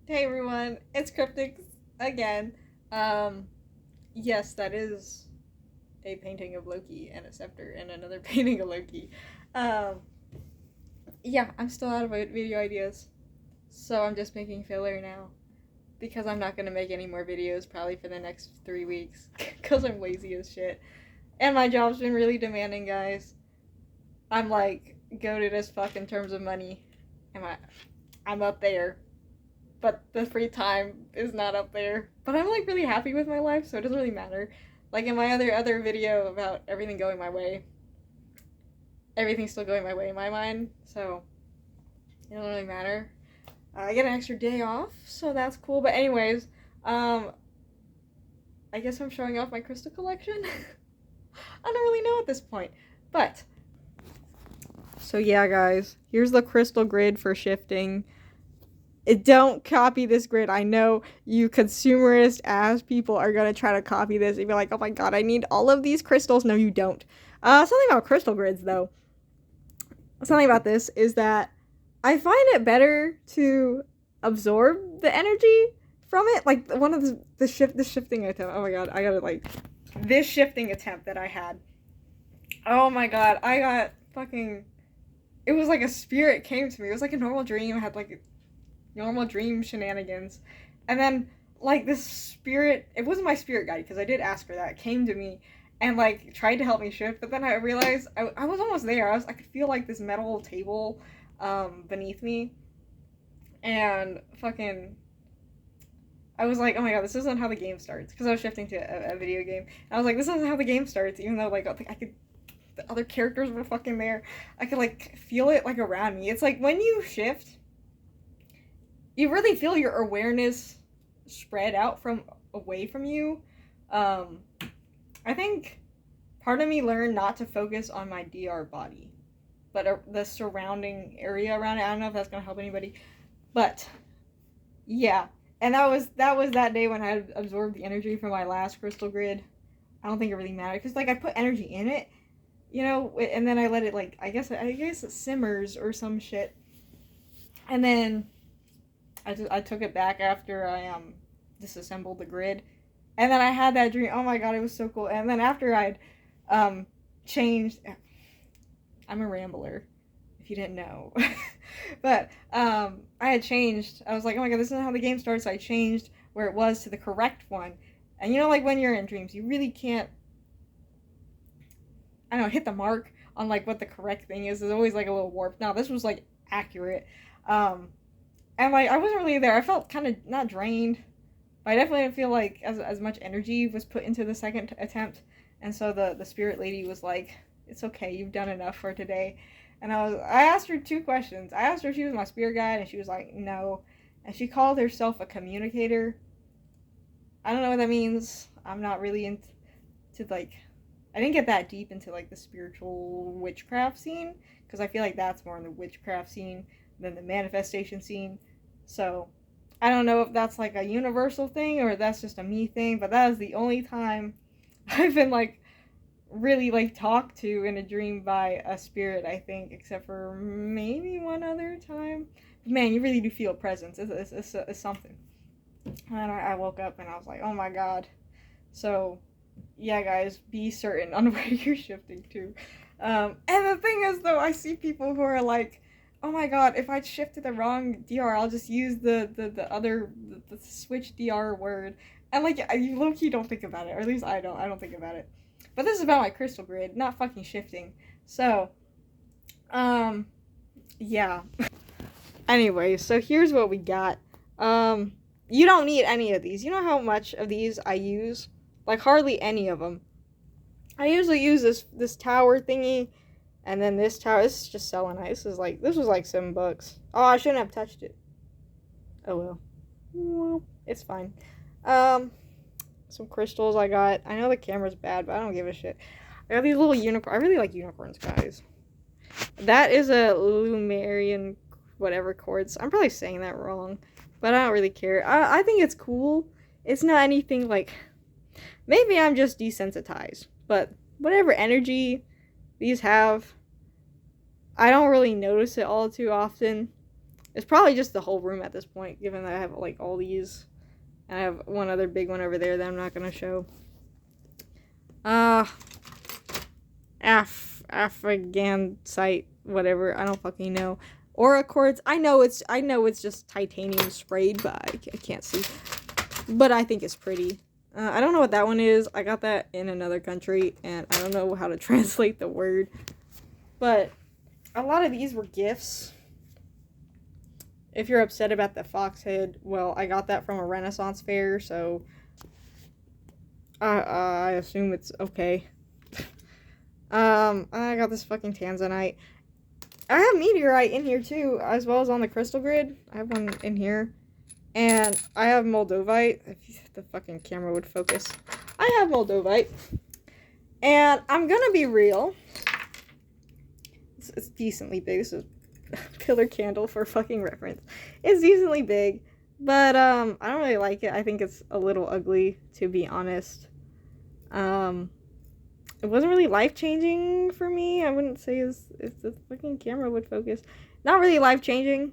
Hey everyone, it's Cryptics again. Um, yes, that is a painting of Loki and a scepter and another painting of Loki. Um, yeah, I'm still out of video ideas, so I'm just making filler now because I'm not gonna make any more videos probably for the next 3 weeks because I'm lazy as shit. And my job's been really demanding, guys. I'm like goated as fuck in terms of money. Am I'm up there, but the free time is not up there. But I'm like really happy with my life, so it doesn't really matter. Like in my other video about everything going my way, everything's still going my way in my mind, so it doesn't really matter. I get an extra day off, so that's cool. But anyways, um, I guess I'm showing off my crystal collection. I don't really know at this point, but so yeah, guys, here's the crystal grid for shifting. Don't copy this grid. I know you consumerist ass people are gonna try to copy this and be like, oh my god, I need all of these crystals. No, you don't. Something about crystal grids though. Something about this is that I find it better to absorb the energy from it. Like one of the shifting attempt. Oh my god, I gotta like this shifting attempt that I had. Oh my god, I got fucking. It was like a spirit came to me. It was like a normal dream. I had like normal dream shenanigans. And then, like, this spirit, it wasn't my spirit guide, because I did ask for that, came to me and, like, tried to help me shift, but then I realized I was almost there. I could feel, like, this metal table beneath me, and fucking, I was like, oh my god, this isn't how the game starts, because I was shifting to a video game. And I was like, this isn't how the game starts, even though, like, I could, the other characters were fucking there. I could, like, feel it, like, around me. It's like, when you shift, you really feel your awareness spread out from away from you. Um, I think part of me learned not to focus on my DR body, but the surrounding area around it. I don't know if that's gonna help anybody, but yeah. And that was that day when I had absorbed the energy from my last crystal grid. I don't think it really mattered because like I put energy in it, and then I let it like I guess it simmers or some shit, and then I took it back after I disassembled the grid, and then I had that dream. Oh my god, it was so cool. And then after I'd um changed, I'm a rambler, if you didn't know, but I had changed. I was like, oh my god, this isn't how the game starts. So I changed where it was to the correct one, and like when you're in dreams, you really can't. I don't know, hit the mark on like what the correct thing is. There's always like a little warp. Now this was like accurate. Um, and like I wasn't really there. I felt kind of not drained, but I definitely didn't feel like as much energy was put into the second attempt. And so the spirit lady was like, "It's okay, you've done enough for today." And I asked her two questions. I asked her if she was my spirit guide, and she was like, "No." And she called herself a communicator. I don't know what that means. I'm not really into like. I didn't get that deep into like the spiritual witchcraft scene because I feel like that's more in the witchcraft scene than the manifestation scene. So I don't know if that's like a universal thing or that's just a me thing, but that is the only time I've been like really like talked to in a dream by a spirit, I think, except for maybe one other time. But man, you really do feel a presence. It's something. And I woke up and I was like, oh my god. So yeah, guys, be certain on where you're shifting to. And the thing is, though, I see people who are like, "Oh my god, if I shift to the wrong DR, I'll just use the other the switch DR word." And like, you low key don't think about it, or at least I don't. I don't think about it. But this is about my crystal grid, not fucking shifting. So, um, yeah. Anyway, so here's what we got. You don't need any of these. You know how much of these I use? Like hardly any of them. I usually use this tower thingy, and then this tower. This is just selenite. This was like $7. Oh, I shouldn't have touched it. Oh well, it's fine. Um, some crystals I got. I know the camera's bad, but I don't give a shit. I got these little unicorn. I really like unicorns, guys. That is a Lumerian whatever quartz. I'm probably saying that wrong, but I don't really care. I think it's cool. It's not anything like. Maybe I'm just desensitized, but whatever energy these have, I don't really notice it all too often. It's probably just the whole room at this point, given that I have like all these. And I have one other big one over there that I'm not gonna show. Afghan site, whatever. I don't fucking know. Aura quartz. I know it's just titanium sprayed, but I can't see. But I think it's pretty. I don't know what that one is. I got that in another country, and I don't know how to translate the word. But a lot of these were gifts. If you're upset about the fox head, well, I got that from a Renaissance fair, so I assume it's okay. I got this fucking tanzanite. I have meteorite in here too, as well as on the crystal grid. I have one in here. And I have moldovite. If the fucking camera would focus. I have moldovite. And I'm gonna be real. It's decently big. This is a pillar candle for fucking reference. It's decently big. But, I don't really like it. I think it's a little ugly, to be honest. It wasn't really life-changing for me. I wouldn't say if the fucking camera would focus. Not really life-changing.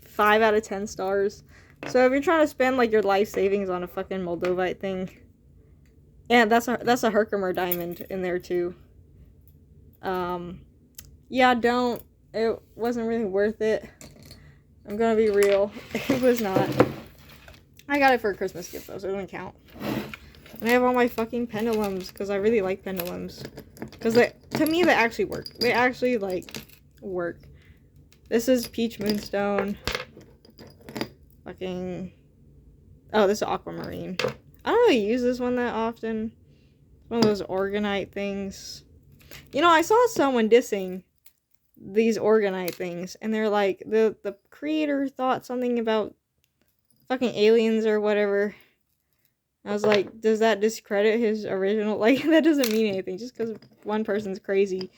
5 out of 10 stars. So if you're trying to spend like your life savings on a fucking moldovite thing, and that's a Herkimer diamond in there too. Yeah, don't. It wasn't really worth it. I'm gonna be real. It was not. I got it for a Christmas gift though, so it doesn't count. And I have all my fucking pendulums because I really like pendulums. Because to me they actually work. They actually like work. This is peach moonstone. Fucking. Oh, this is aquamarine. I don't really use this one that often. It's one of those organite things. You know, I saw someone dissing these organite things, and they're like, the creator thought something about fucking aliens or whatever. I was like, does that discredit his original? Like, that doesn't mean anything just because one person's crazy.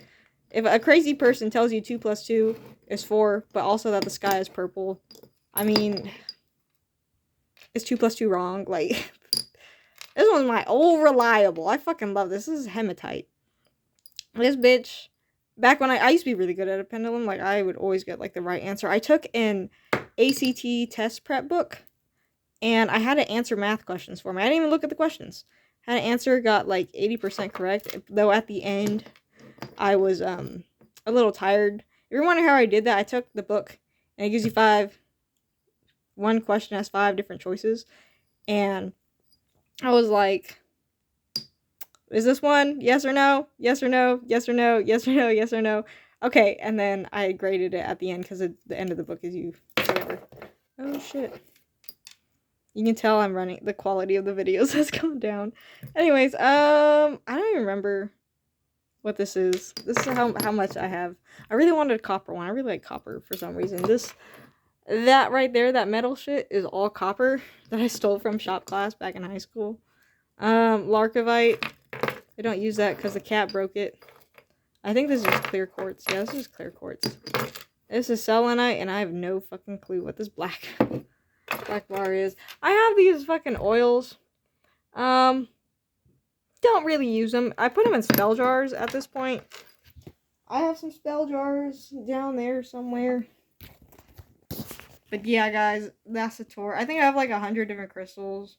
If a crazy person tells you 2 + 2 is 4, but also that the sky is purple, I mean, is 2 + 2 wrong? Like, this one's my old reliable. I fucking love this. This is hematite. This bitch, back when I used to be really good at a pendulum, like, I would always get, like, the right answer. I took an ACT test prep book, and I had to answer math questions for me. I didn't even look at the questions. Had to answer, got, like, 80% correct, though at the end, I was, a little tired. If you're wondering how I did that, I took the book, and it gives you 5. One question has 5 different choices, and I was like, is this one? Yes or no? Yes or no? Yes or no? Yes or no? Yes or no? Okay, and then I graded it at the end, because the end of the book is you, whatever. Oh, shit. You can tell I'm running, the quality of the videos has gone down. Anyways, I don't even remember what this is. This is how much I have. I really wanted a copper one. I really like copper for some reason. That right there, that metal shit, is all copper that I stole from shop class back in high school. Larkovite. I don't use that because the cat broke it. I think this is clear quartz. Yeah, this is clear quartz. This is selenite, and I have no fucking clue what this black bar is. I have these fucking oils. Don't really use them. I put them in spell jars at this point. I have some spell jars down there somewhere. But yeah, guys, that's the tour. I think I have like 100 different crystals.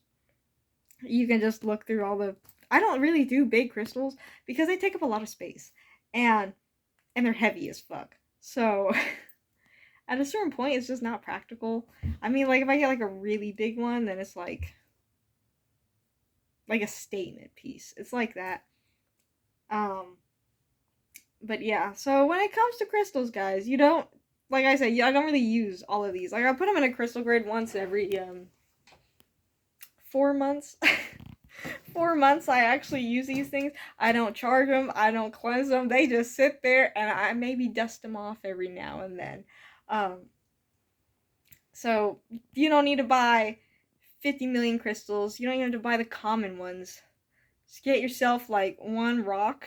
You can just look through all the... I don't really do big crystals because they take up a lot of space. And they're heavy as fuck. So, at a certain point, it's just not practical. I mean, like, if I get like a really big one, then it's like a statement piece. It's like that. But yeah, so when it comes to crystals, guys, you don't... Like I said, I don't really use all of these. Like, I put them in a crystal grid once every, 4 months. 4 months I actually use these things. I don't charge them. I don't cleanse them. They just sit there, and I maybe dust them off every now and then. So, you don't need to buy 50 million crystals. You don't even have to buy the common ones. Just get yourself, like, one rock.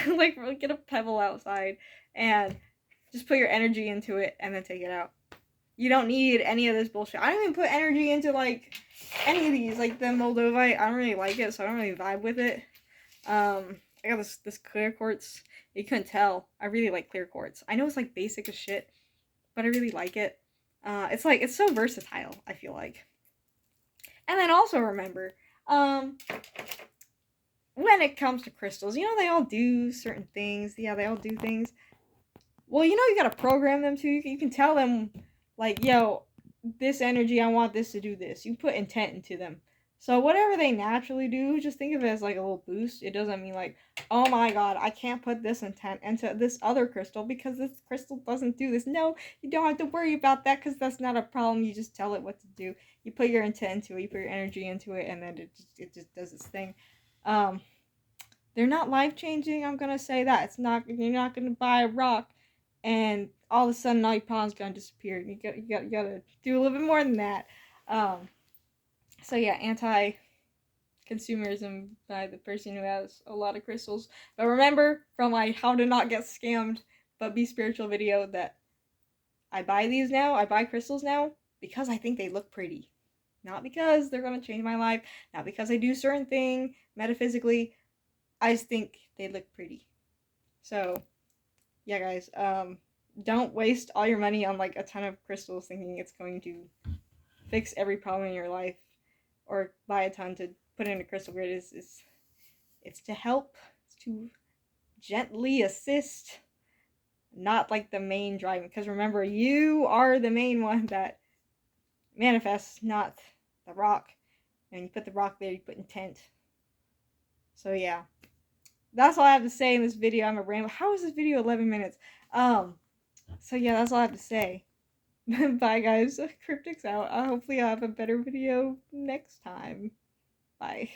Like, get a pebble outside, and... just put your energy into it and then take it out. You don't need any of this bullshit. I don't even put energy into, like, any of these. Like, the Moldovite, I don't really like it, so I don't really vibe with it. I got this clear quartz. You couldn't tell. I really like clear quartz. I know it's like basic as shit, but I really like it. It's like it's so versatile, I feel like. And then also remember, um, when it comes to crystals, they all do certain things. Yeah, they all do things. Well, you gotta program them too. You can tell them, like, yo, this energy, I want this to do this. You put intent into them. So whatever they naturally do, just think of it as like a little boost. It doesn't mean like, oh my god, I can't put this intent into this other crystal because this crystal doesn't do this. No, you don't have to worry about that because that's not a problem. You just tell it what to do. You put your intent into it, you put your energy into it, and then it just does its thing. Um, they're not life changing. I'm gonna say that you're not gonna buy a rock and all of a sudden all your problems gonna disappear. You gotta do a little bit more than that. Um, so yeah, anti-consumerism by the person who has a lot of crystals. But remember from my how to not get scammed but be spiritual video that I buy these now. I buy crystals now because I think they look pretty, not because they're gonna change my life, not because I do certain thing metaphysically. I just think they look pretty. So yeah, guys, don't waste all your money on like a ton of crystals thinking it's going to fix every problem in your life, or buy a ton to put in a crystal grid. It's to help, it's to gently assist, not like the main driving. Because remember, you are the main one that manifests, not the rock. And you put the rock there, you put intent. So yeah, that's all I have to say in this video. I'm a ramble. How is this video 11 minutes? So yeah, that's all I have to say. Bye guys, Cryptic's out. Hopefully I'll have a better video next time. Bye.